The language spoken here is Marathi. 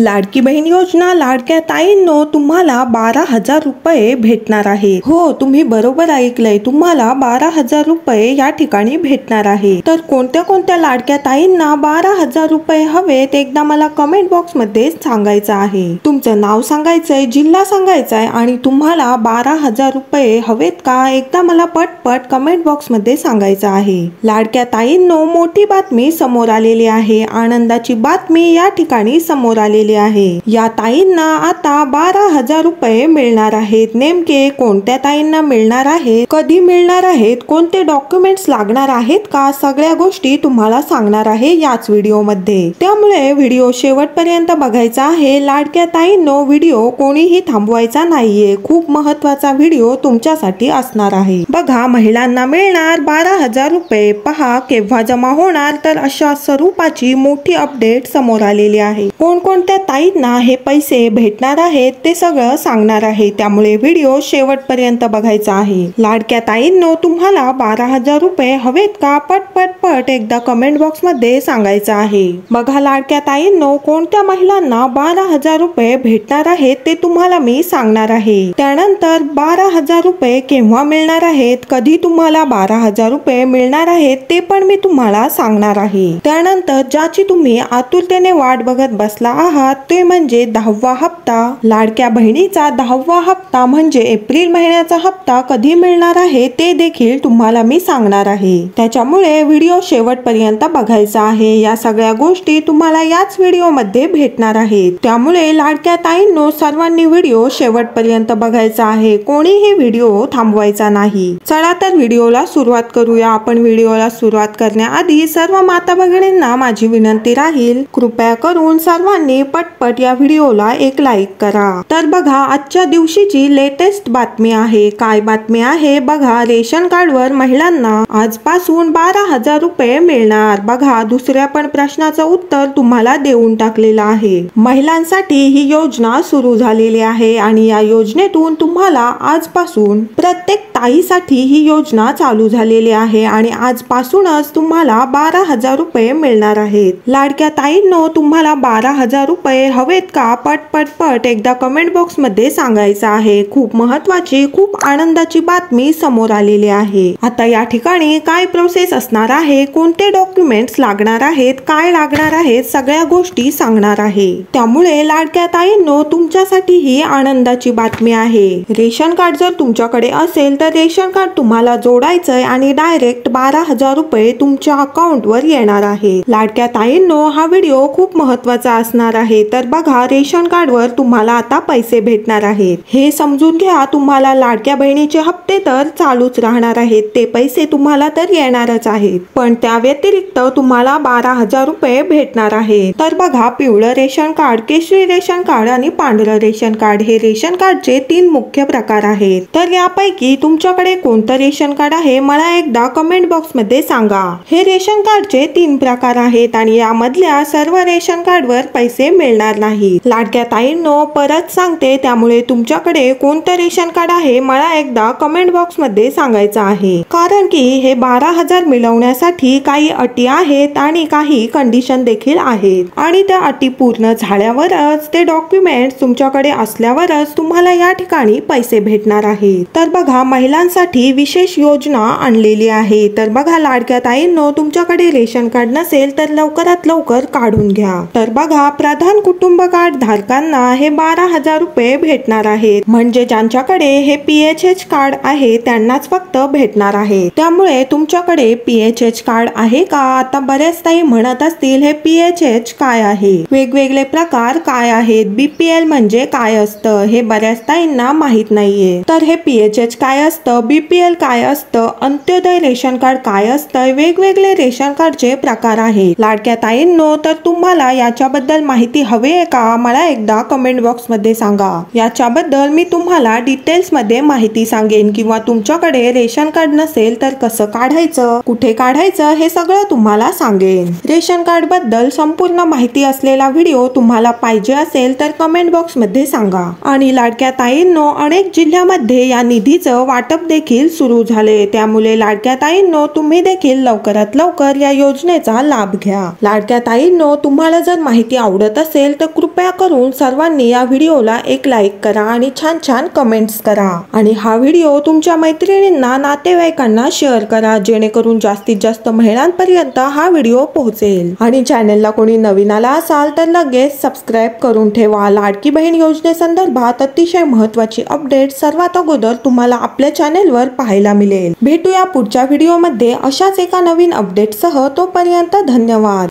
लाडकी बहीण योजना लाडक्या ताईंनो तुम्हाला 12,000 रुपये भेटणार आहे। हो, तुम्ही बरोबर ऐकलंय, तुम्हाला 12,000 रुपये या ठिकाणी भेटणार आहे। तर कोणत्या कोणत्या लाडक्या ताईंना 12,000 रुपये हवेत एकदा मला कमेंट बॉक्स मध्ये सांगायचं आहे। तुमचं नाव सांगायचंय, जिल्हा सांगायचाय आणि तुम्हाला 12,000 रुपये हवेत का एकदा मला पटपट कमेंट बॉक्स मध्ये सांगायचं आहे। लाडक्या ताईंनो मोठी बातमी समोर आलेली आहे, आनंदाची बातमी या ठिकाणी समोर आलेली आहे। या ताईंना आता 12,000 रुपये मिळणार आहेत। नेमके कोणत्या ताईंना मिळणार आहेत, कधी मिळणार आहेत, कोणते डॉक्युमेंट्स लागणार आहेत का, सगळ्या गोष्टी तुम्हाला सांगणार आहे याच व्हिडिओ मध्ये। त्यामुळे व्हिडिओ शेवटपर्यंत बघायचा आहे। लाडक्या ताईंनो व्हिडिओ कोणीही थांबवायचा नाहीये, खूप महत्त्वाचा व्हिडिओ तुमच्यासाठी असणार आहे। बघा, महिलांना मिळणार 12,000 रुपये, पहा केव्हा जमा होणार, तर अशा स्वरूपाची मोठी अपडेट समोर आलेली आहे। कोणकोणत्या ताईंना हे पैसे भेटणार आहेत ते सगळं सांगणार आहे, त्यामुळे व्हिडिओ शेवटपर्यंत बघायचा आहे। लाडक्या ताईंनो तुम्हाला 12,000 रुपये हवेत का, पट एकदा कमेंट बॉक्स मध्ये सांगायचं आहे। बघा लाडक्या ताईंनो, कोणत्या महिलांना 12,000 रुपये भेटणार आहेत ते तुम्हाला मी सांगणार आहे। त्यानंतर 12,000 रुपये केव्हा मिळणार आहेत, कधी तुम्हाला 12,000 रुपये मिळणार आहेत ते पण मी तुम्हाला सांगणार आहे। त्यानंतर ज्याची तुम्ही आतुरतेने वाट बघत बसला आहात ते म्हणजे 10वा हप्ता। लाडक्या बहिणीचा 10वा हप्ता म्हणजे एप्रिल महिन्याचा हप्ता कधी मिळणार आहे ते देखील तुम्हाला मी सांगणार आहे। त्याच्यामुळे व्हिडिओ शेवटपर्यंत बघायचा आहे। या सगळ्या गोष्टी तुम्हाला याच व्हिडिओ मध्ये भेटणार आहेत, त्यामुळे लाडक्या ताईंनो सर्वांनी व्हिडिओ शेवटपर्यंत बघायचा आहे, कोणीही व्हिडिओ थांबवायचा नाही। चला तर व्हिडिओला सुरुवात करूया। आपण व्हिडिओला सुरुवात करण्याआधी सर्व माता भगिनींना माझी विनंती राहील, कृपया करून सर्वांनी पटपट या व्हिडिओला एक लाईक करा। तर बघा, आजच्या दिवशीची लेटेस्ट बातमी आहे। काय बातमी आहे बघा, रेशन कार्डवर महिलांना आजपासून 12,000 रुपये मिळणार। बघा, दुसऱ्या पण प्रश्नाचं उत्तर तुम्हाला देऊन टाकलेलं आहे। महिलांसाठी ही योजना सुरू झालेली आहे आणि या योजनेतून तुम्हाला आजपासून प्रत्येक ताईसाठी ही योजना चालू झालेली आहे आणि आजपासूनच तुम्हाला 12,000 रुपये मिळणार आहेत। लाडक्या ताईंनो तुम्हाला 12,000 रुपये हवेत का, पट एकदा कमेंट बॉक्स मध्ये सांगायचं आहे। खूप महत्त्वाची, खूप आनंदाची बातमी समोर आलेली आहे। आता या ठिकाणी काय प्रोसेस असणार आहे, कोणते डॉक्युमेंट्स लागणार आहेत, काय लागणार आहेत, सगळ्या गोष्टी सांगणार आहे। त्यामुळे लाडक्या ताईंनो तुमच्यासाठी ही आनंदाची बातमी आहे। रेशन कार्ड जर तुमच्याकडे असेल तर रेशन कार्ड तुम्हाला जोडायचंय आणि डायरेक्ट 12,000 रुपये तुमच्या अकाउंटवर येणार आहे। लाडक्या ताईंनो हा व्हिडिओ खूप महत्त्वाचा असणार आहे। तर बघा, रेशन कार्डवर तुम्हाला आता पैसे भेटणार आहेत, हे समजून घ्या। तुम्हाला लाडक्या बहिणीचे हप्ते तर चालूच राहणार आहेत, ते पैसे तुम्हाला तर येणारच आहेत, पण त्या व्यतिरिक्त तुम्हाला 12,000 रुपये भेटणार आहेत। तर बघा, पिवळं रेशन कार्ड, केशरी रेशन कार्ड आणि पांढरं रेशन कार्ड हे रेशन कार्डचे 3 मुख्य प्रकार आहेत। तर यापैकी तुमच्याकडे कोणतं रेशन कार्ड आहे मला एकदा कमेंट बॉक्स मध्ये सांगा। हे रेशन कार्डचे 3 प्रकार आहेत आणि यामधल्या सर्व रेशन कार्डवर पैसे मिळणार नाही। लाडक्या ताईंनो परत सांगते, त्यामुळे तुमच्याकडे कोणतं रेशन कार्ड आहे मला एकदा कमेंट बॉक्स मध्ये सांगायचं आहे, कारण की हे 12,000 मिळवण्यासाठी काही अटी आहेत आणि काही कंडिशन देखील आहेत आणि त्या अटी पूर्ण झाल्यावरच, ते डॉक्युमेंट्स तुमच्याकडे असल्यावरच तुम्हाला या ठिकाणी पैसे भेटणार आहेत। तर बघा, महिलांसाठी विशेष योजना आणलेली आहे। तर बघा लाडक्या ताईंनो, तुमच्याकडे रेशन कार्ड नसेल तर लवकरात लवकर काढून घ्या। तर बघा, प्रधान कुटुंब कार्ड धारकांना हे 12,000 रुपये भेटणार आहेत, म्हणजे ज्यांच्याकडे हे PHH कार्ड आहे त्यांनाच फक्त भेटणार आहे। त्यामुळे तुमच्याकडे PHH कार्ड आहे का, आता बऱ्याच ताई म्हणत असतील हे PHH काय आहे, वेगवेगळे प्रकार काय आहेत, BPL म्हणजे काय असतं हे बऱ्याच ताईंना माहित नाहीये। तर हे PHH काय असतं, BPL काय असतं, अंत्योदय रेशन कार्ड काय असतं, वेगवेगळे रेशन कार्डचे प्रकार आहेत। लाडक्या ताईंनो, तर तुम्हाला याच्याबद्दल माहिती हवी आहे का, मला एकदा कमेंट बॉक्स मध्ये सांगा। याच्याबद्दल मी तुम्हाला डिटेल्स मध्ये माहिती सांगेन, किंवा तुमच्याकडे रेशन कार्ड नसेल तर कसं काढायचं, कुठे काढायचं हे सगळं तुम्हाला सांगेन। रेशन कार्ड बद्दल संपूर्ण माहिती असलेला व्हिडिओ तुम्हाला पाहिजे असेल तर कमेंट बॉक्स मध्ये सांगा। आणि लाडक्या ताईंनो, अनेक जिल्ह्यामध्ये या निधीचं वाटप देखील सुरू झाले, त्यामुळे लाडक्या ताईंनो तुम्ही देखील लवकरात लवकर या योजनेचा लाभ घ्या। लाडक्या ताईंनो, तुम्हाला जर माहिती आवडत असेल तर कृपया करून सर्वांनी या व्हिडिओला एक लाईक करा आणि छान छान कमेंट्स करा आणि हा व्हिडिओ तुमच्या मैत्रिणींना, नातेवाईकांना शेअर करा, जेणेकरून जास्तीत जास्त महिलांपर्यंत हा व्हिडिओ पोहोचेल। आणि चॅनलला कोणी नवीन आला असाल तर लगेच सबस्क्राईब करून ठेवा। लाडकी बहीण योजनेसंदर्भात अतिशय महत्त्वाची अपडेट सर्वात अगोदर तुम्हाला आपल्या चॅनेलवर पाहायला मिळेल। भेटूया पुढच्या व्हिडिओमध्ये अशाच एका नवीन अपडेटसह। तोपर्यंत धन्यवाद।